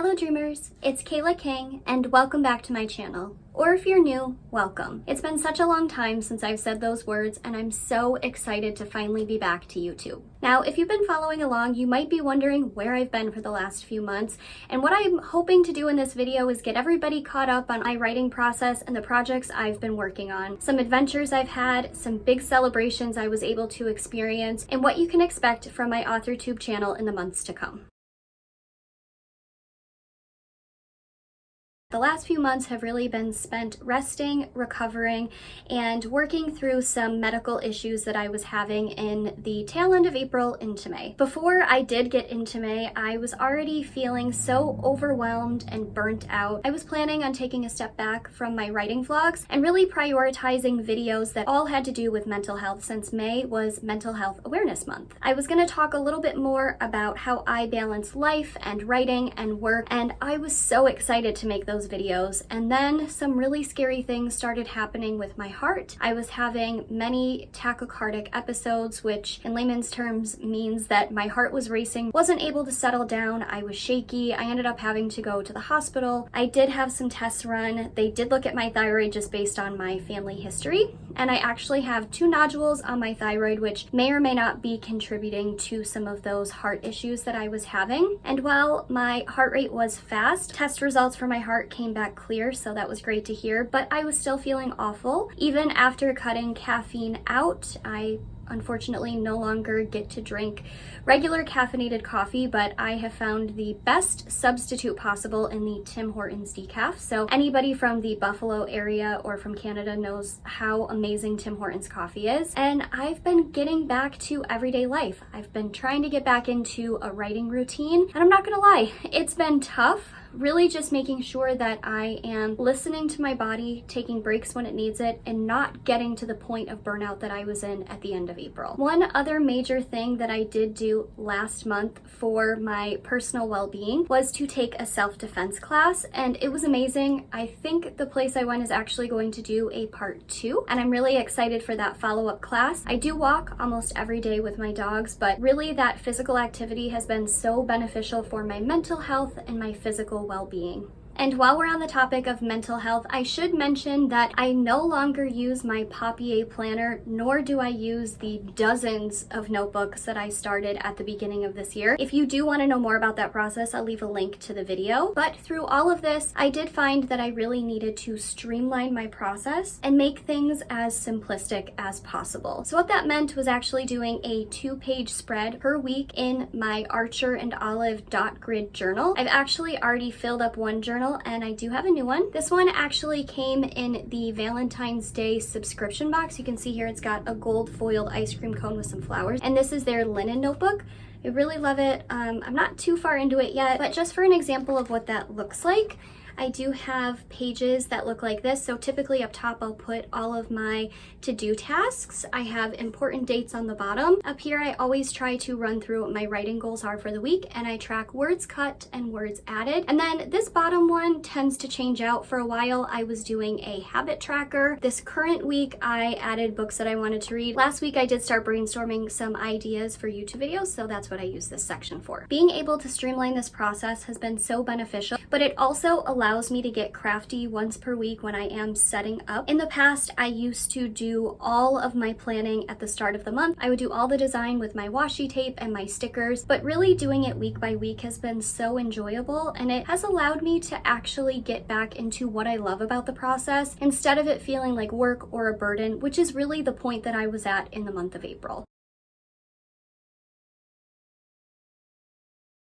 Hello dreamers, it's Kayla King and welcome back to my channel. Or if you're new, welcome. It's been such a long time since I've said those words and I'm so excited to finally be back to YouTube. Now, if you've been following along, you might be wondering where I've been for the last few months, and what I'm hoping to do in this video is get everybody caught up on my writing process and the projects I've been working on, some adventures I've had, some big celebrations I was able to experience, and what you can expect from my AuthorTube channel in the months to come. The last few months have really been spent resting, recovering, and working through some medical issues that I was having in the tail end of April into May. Before I did get into May, I was already feeling so overwhelmed and burnt out. I was planning on taking a step back from my writing vlogs and really prioritizing videos that all had to do with mental health, since May was Mental Health Awareness Month. I was going to talk a little bit more about how I balance life and writing and work, and I was so excited to make those videos, and then some really scary things started happening with my heart. I was having many tachycardic episodes, which in layman's terms means that my heart was racing, wasn't able to settle down, I was shaky, I ended up having to go to the hospital. I did have some tests run. They did look at my thyroid just based on my family history, and I actually have 2 nodules on my thyroid, which may or may not be contributing to some of those heart issues that I was having. And while my heart rate was fast, test results for my heart came back clear, so that was great to hear, but I was still feeling awful. Even after cutting caffeine out, I unfortunately no longer get to drink regular caffeinated coffee, but I have found the best substitute possible in the Tim Hortons decaf. So anybody from the Buffalo area or from Canada knows how amazing Tim Hortons coffee is. And I've been getting back to everyday life. I've been trying to get back into a writing routine, and I'm not gonna lie, it's been tough. Really just making sure that I am listening to my body, taking breaks when it needs it, and not getting to the point of burnout that I was in at the end of April. One other major thing that I did do last month for my personal well-being was to take a self-defense class, and it was amazing. I think the place I went is actually going to do a part 2, and I'm really excited for that follow-up class. I do walk almost every day with my dogs, but really that physical activity has been so beneficial for my mental health and my physical well-being. And while we're on the topic of mental health, I should mention that I no longer use my Papier planner, nor do I use the dozens of notebooks that I started at the beginning of this year. If you do want to know more about that process, I'll leave a link to the video. But through all of this, I did find that I really needed to streamline my process and make things as simplistic as possible. So what that meant was actually doing a 2-page spread per week in my Archer and Olive dot grid journal. I've actually already filled up one journal, and I do have a new one. This one actually came in the Valentine's Day subscription box. You can see here it's got a gold foiled ice cream cone with some flowers, and this is their linen notebook. I really love it. I'm not too far into it yet, but just for an example of what that looks like, I do have pages that look like this. So typically up top, I'll put all of my to-do tasks. I have important dates on the bottom. Up here, I always try to run through what my writing goals are for the week, and I track words cut and words added. And then this bottom one tends to change out. For a while, I was doing a habit tracker. This current week, I added books that I wanted to read. Last week, I did start brainstorming some ideas for YouTube videos, so that's what I use this section for. Being able to streamline this process has been so beneficial, but it also allows me to get crafty once per week when I am setting up. In the past, I used to do all of my planning at the start of the month. I would do all the design with my washi tape and my stickers, but really doing it week by week has been so enjoyable, and it has allowed me to actually get back into what I love about the process instead of it feeling like work or a burden, which is really the point that I was at in the month of April.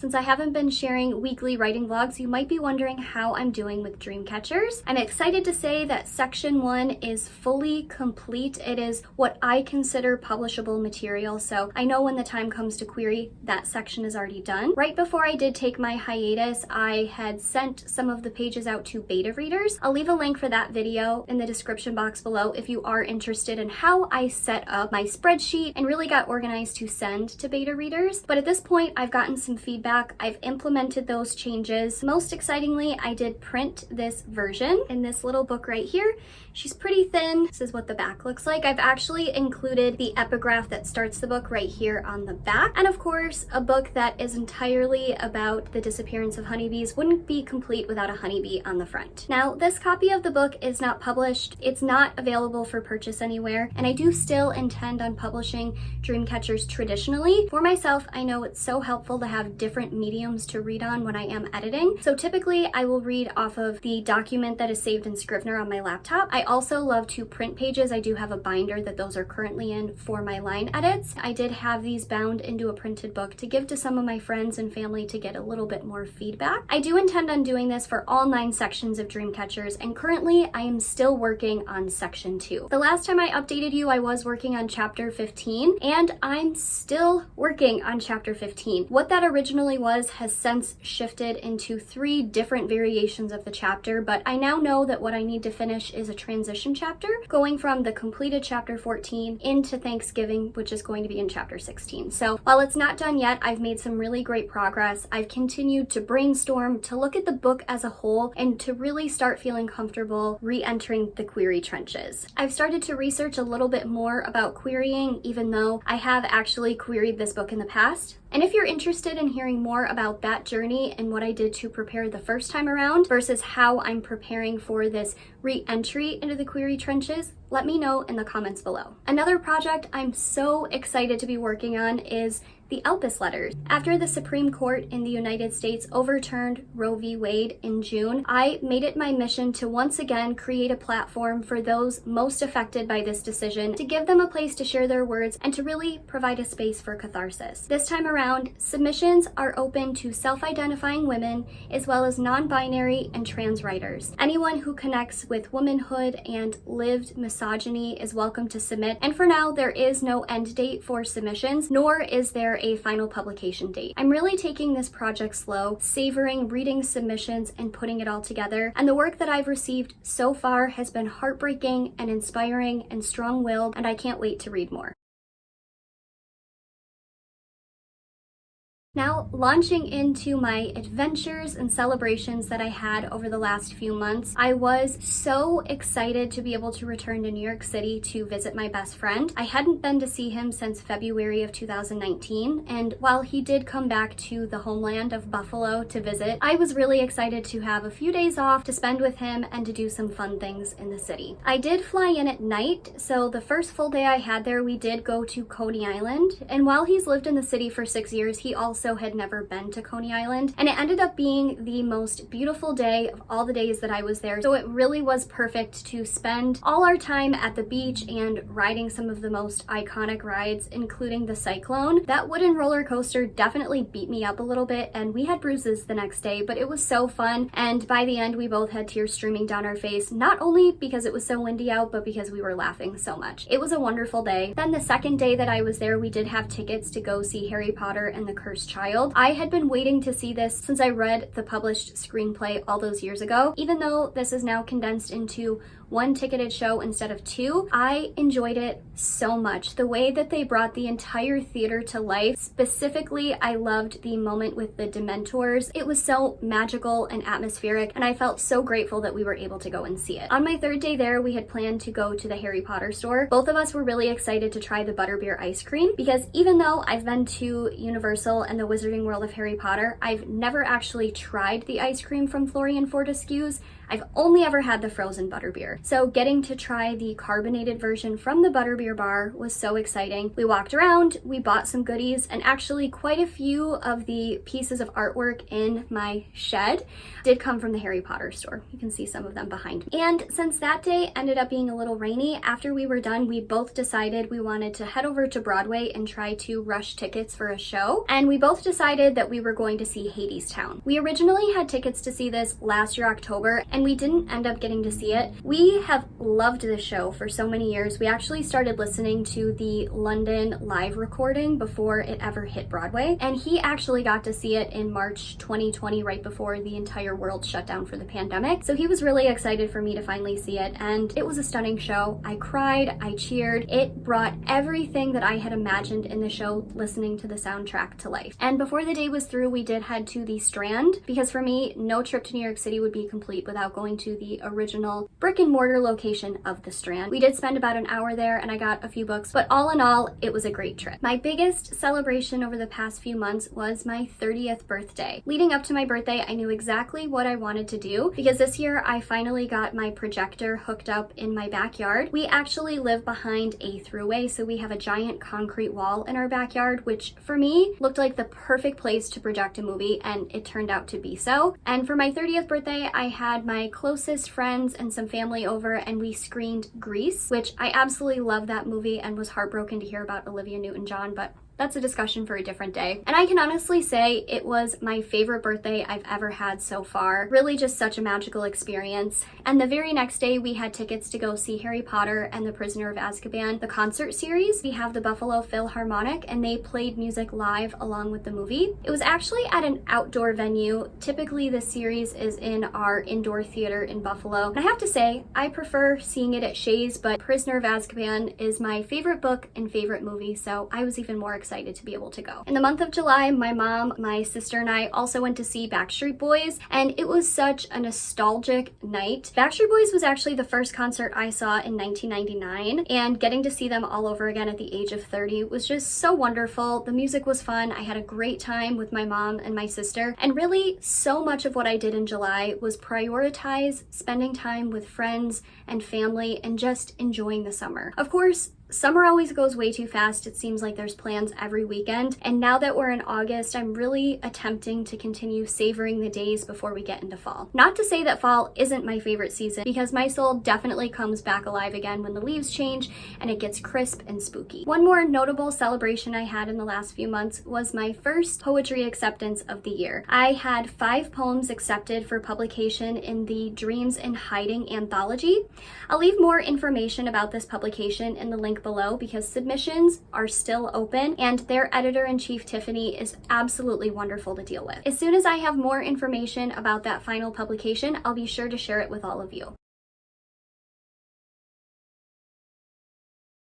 Since I haven't been sharing weekly writing vlogs, you might be wondering how I'm doing with dream catchers. I'm excited to say that section 1 is fully complete. It is what I consider publishable material, so I know when the time comes to query, that section is already done. Right before I did take my hiatus, I had sent some of the pages out to beta readers. I'll leave a link for that video in the description box below if you are interested in how I set up my spreadsheet and really got organized to send to beta readers. But at this point, I've gotten some feedback back. I've implemented those changes. Most excitingly, I did print this version in this little book right here. She's pretty thin. This is what the back looks like. I've actually included the epigraph that starts the book right here on the back. And of course, a book that is entirely about the disappearance of honeybees wouldn't be complete without a honeybee on the front. Now, this copy of the book is not published. It's not available for purchase anywhere, and I do still intend on publishing Dreamcatchers traditionally. For myself, I know it's so helpful to have different mediums to read on when I am editing. So typically, I will read off of the document that is saved in Scrivener on my laptop. I also love to print pages. I do have a binder that those are currently in for my line edits. I did have these bound into a printed book to give to some of my friends and family to get a little bit more feedback. I do intend on doing this for all 9 sections of Dreamcatchers, and currently I am still working on section 2. The last time I updated you, I was working on chapter 15, and I'm still working on chapter 15. What that originally was has since shifted into 3 different variations of the chapter, but I now know that what I need to finish is a transition chapter, going from the completed chapter 14 into Thanksgiving, which is going to be in chapter 16. So while it's not done yet, I've made some really great progress. I've continued to brainstorm, to look at the book as a whole, and to really start feeling comfortable re-entering the query trenches. I've started to research a little bit more about querying, even though I have actually queried this book in the past. And if you're interested in hearing more about that journey and what I did to prepare the first time around versus how I'm preparing for this re-entry into the query trenches, let me know in the comments below. Another project I'm so excited to be working on is the ELPIS letters. After the Supreme Court in the United States overturned Roe v. Wade in June, I made it my mission to once again create a platform for those most affected by this decision, to give them a place to share their words and to really provide a space for catharsis. This time around, submissions are open to self-identifying women as well as non-binary and trans writers. Anyone who connects with womanhood and lived misogyny is welcome to submit, and for now there is no end date for submissions, nor is there a final publication date. I'm really taking this project slow, savoring reading submissions and putting it all together, and the work that I've received so far has been heartbreaking and inspiring and strong-willed, and I can't wait to read more. Now, launching into my adventures and celebrations that I had over the last few months, I was so excited to be able to return to New York City to visit my best friend. I hadn't been to see him since February of 2019, and while he did come back to the homeland of Buffalo to visit, I was really excited to have a few days off to spend with him and to do some fun things in the city. I did fly in at night, so the first full day I had there, we did go to Coney Island, and while he's lived in the city for 6 years, he also had never been to Coney Island, and it ended up being the most beautiful day of all the days that I was there. So it really was perfect to spend all our time at the beach and riding some of the most iconic rides, including the Cyclone. That wooden roller coaster definitely beat me up a little bit, and we had bruises the next day, but it was so fun, and by the end we both had tears streaming down our face, not only because it was so windy out, but because we were laughing so much. It was a wonderful day. Then the second day that I was there, we did have tickets to go see Harry Potter and the Cursed Child. I had been waiting to see this since I read the published screenplay all those years ago. Even though this is now condensed into 1 ticketed show instead of 2, I enjoyed it so much. The way that they brought the entire theater to life, specifically, I loved the moment with the Dementors. It was so magical and atmospheric, and I felt so grateful that we were able to go and see it. On my 3rd day there, we had planned to go to the Harry Potter store. Both of us were really excited to try the butterbeer ice cream, because even though I've been to Universal and the Wizarding World of Harry Potter, I've never actually tried the ice cream from Florian Fortescue's. I've only ever had the frozen butterbeer. So getting to try the carbonated version from the butterbeer bar was so exciting. We walked around, we bought some goodies, and actually quite a few of the pieces of artwork in my shed did come from the Harry Potter store. You can see some of them behind me. And since that day ended up being a little rainy, after we were done, we both decided we wanted to head over to Broadway and try to rush tickets for a show. And we both decided that we were going to see Hadestown. We originally had tickets to see this last year, October, and we didn't end up getting to see it. We We have loved this show for so many years. We actually started listening to the London live recording before it ever hit Broadway, and he actually got to see it in March 2020, right before the entire world shut down for the pandemic. So he was really excited for me to finally see it, and it was a stunning show. I cried, I cheered. It brought everything that I had imagined in the show listening to the soundtrack to life. And before the day was through, we did head to the Strand, because for me, no trip to New York City would be complete without going to the original brick and mortar location of the Strand. We did spend about an hour there and I got a few books, but all in all, it was a great trip. My biggest celebration over the past few months was my 30th birthday. Leading up to my birthday, I knew exactly what I wanted to do, because this year I finally got my projector hooked up in my backyard. We actually live behind a throughway, so we have a giant concrete wall in our backyard, which for me looked like the perfect place to project a movie, and it turned out to be so. And for my 30th birthday, I had my closest friends and some family over, and we screened Grease, which I absolutely love that movie and was heartbroken to hear about Olivia Newton-John, but that's a discussion for a different day. And I can honestly say it was my favorite birthday I've ever had so far. Really just such a magical experience. And the very next day we had tickets to go see Harry Potter and the Prisoner of Azkaban, the concert series. We have the Buffalo Philharmonic and they played music live along with the movie. It was actually at an outdoor venue. Typically the series is in our indoor theater in Buffalo. And I have to say, I prefer seeing it at Shays, but Prisoner of Azkaban is my favorite book and favorite movie, so I was even more excited to be able to go. In the month of July, my mom, my sister, and I also went to see Backstreet Boys, and it was such a nostalgic night. Backstreet Boys was actually the first concert I saw in 1999, and getting to see them all over again at the age of 30 was just so wonderful. The music was fun. I had a great time with my mom and my sister, and really so much of what I did in July was prioritize spending time with friends and family and just enjoying the summer. Of course, summer always goes way too fast. It seems like there's plans every weekend. And now that we're in August, I'm really attempting to continue savoring the days before we get into fall. Not to say that fall isn't my favorite season, because my soul definitely comes back alive again when the leaves change and it gets crisp and spooky. One more notable celebration I had in the last few months was my first poetry acceptance of the year. I had 5 poems accepted for publication in the Dreams in Hiding anthology. I'll leave more information about this publication in the link below, because submissions are still open and their editor-in-chief Tiffany is absolutely wonderful to deal with. As soon as I have more information about that final publication, I'll be sure to share it with all of you.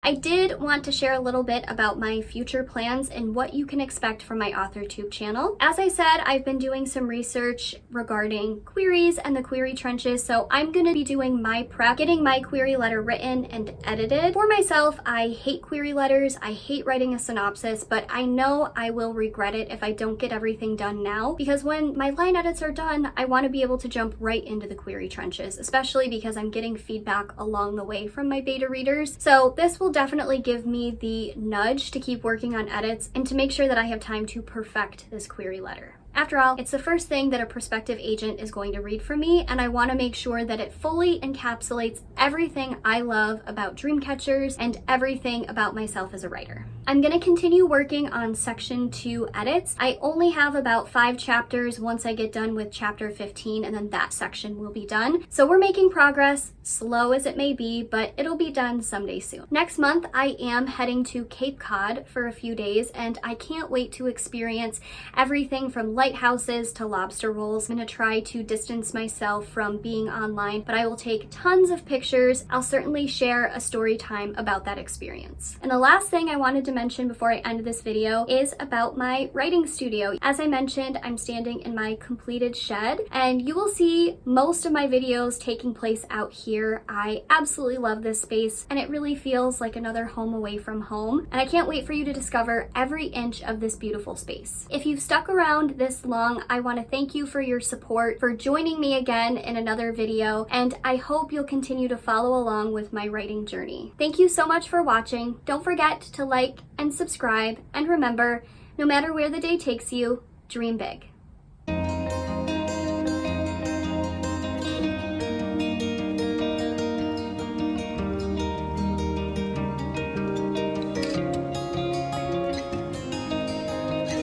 I did want to share a little bit about my future plans and what you can expect from my AuthorTube channel. As I said, I've been doing some research regarding queries and the query trenches, so I'm going to be doing my prep, getting my query letter written and edited. For myself, I hate query letters, I hate writing a synopsis, but I know I will regret it if I don't get everything done now, because when my line edits are done, I want to be able to jump right into the query trenches, especially because I'm getting feedback along the way from my beta readers. So this will definitely give me the nudge to keep working on edits and to make sure that I have time to perfect this query letter. After all, it's the first thing that a prospective agent is going to read from me, and I want to make sure that it fully encapsulates everything I love about Dreamcatchers and everything about myself as a writer. I'm going to continue working on section 2 edits. I only have about 5 chapters once I get done with chapter 15, and then that section will be done. So we're making progress, slow as it may be, but it'll be done someday soon. Next month, I am heading to Cape Cod for a few days, and I can't wait to experience everything from lighthouses to lobster rolls. I'm going to try to distance myself from being online, but I will take tons of pictures. I'll certainly share a story time about that experience. And the last thing I wanted to mention before I end this video is about my writing studio. As I mentioned, I'm standing in my completed shed, and you will see most of my videos taking place out here. I absolutely love this space, and it really feels like another home away from home, and I can't wait for you to discover every inch of this beautiful space. If you've stuck around this long, I want to thank you for your support, for joining me again in another video, and I hope you'll continue to follow along with my writing journey. Thank you so much for watching. Don't forget to like and subscribe, and remember, no matter where the day takes you, dream big.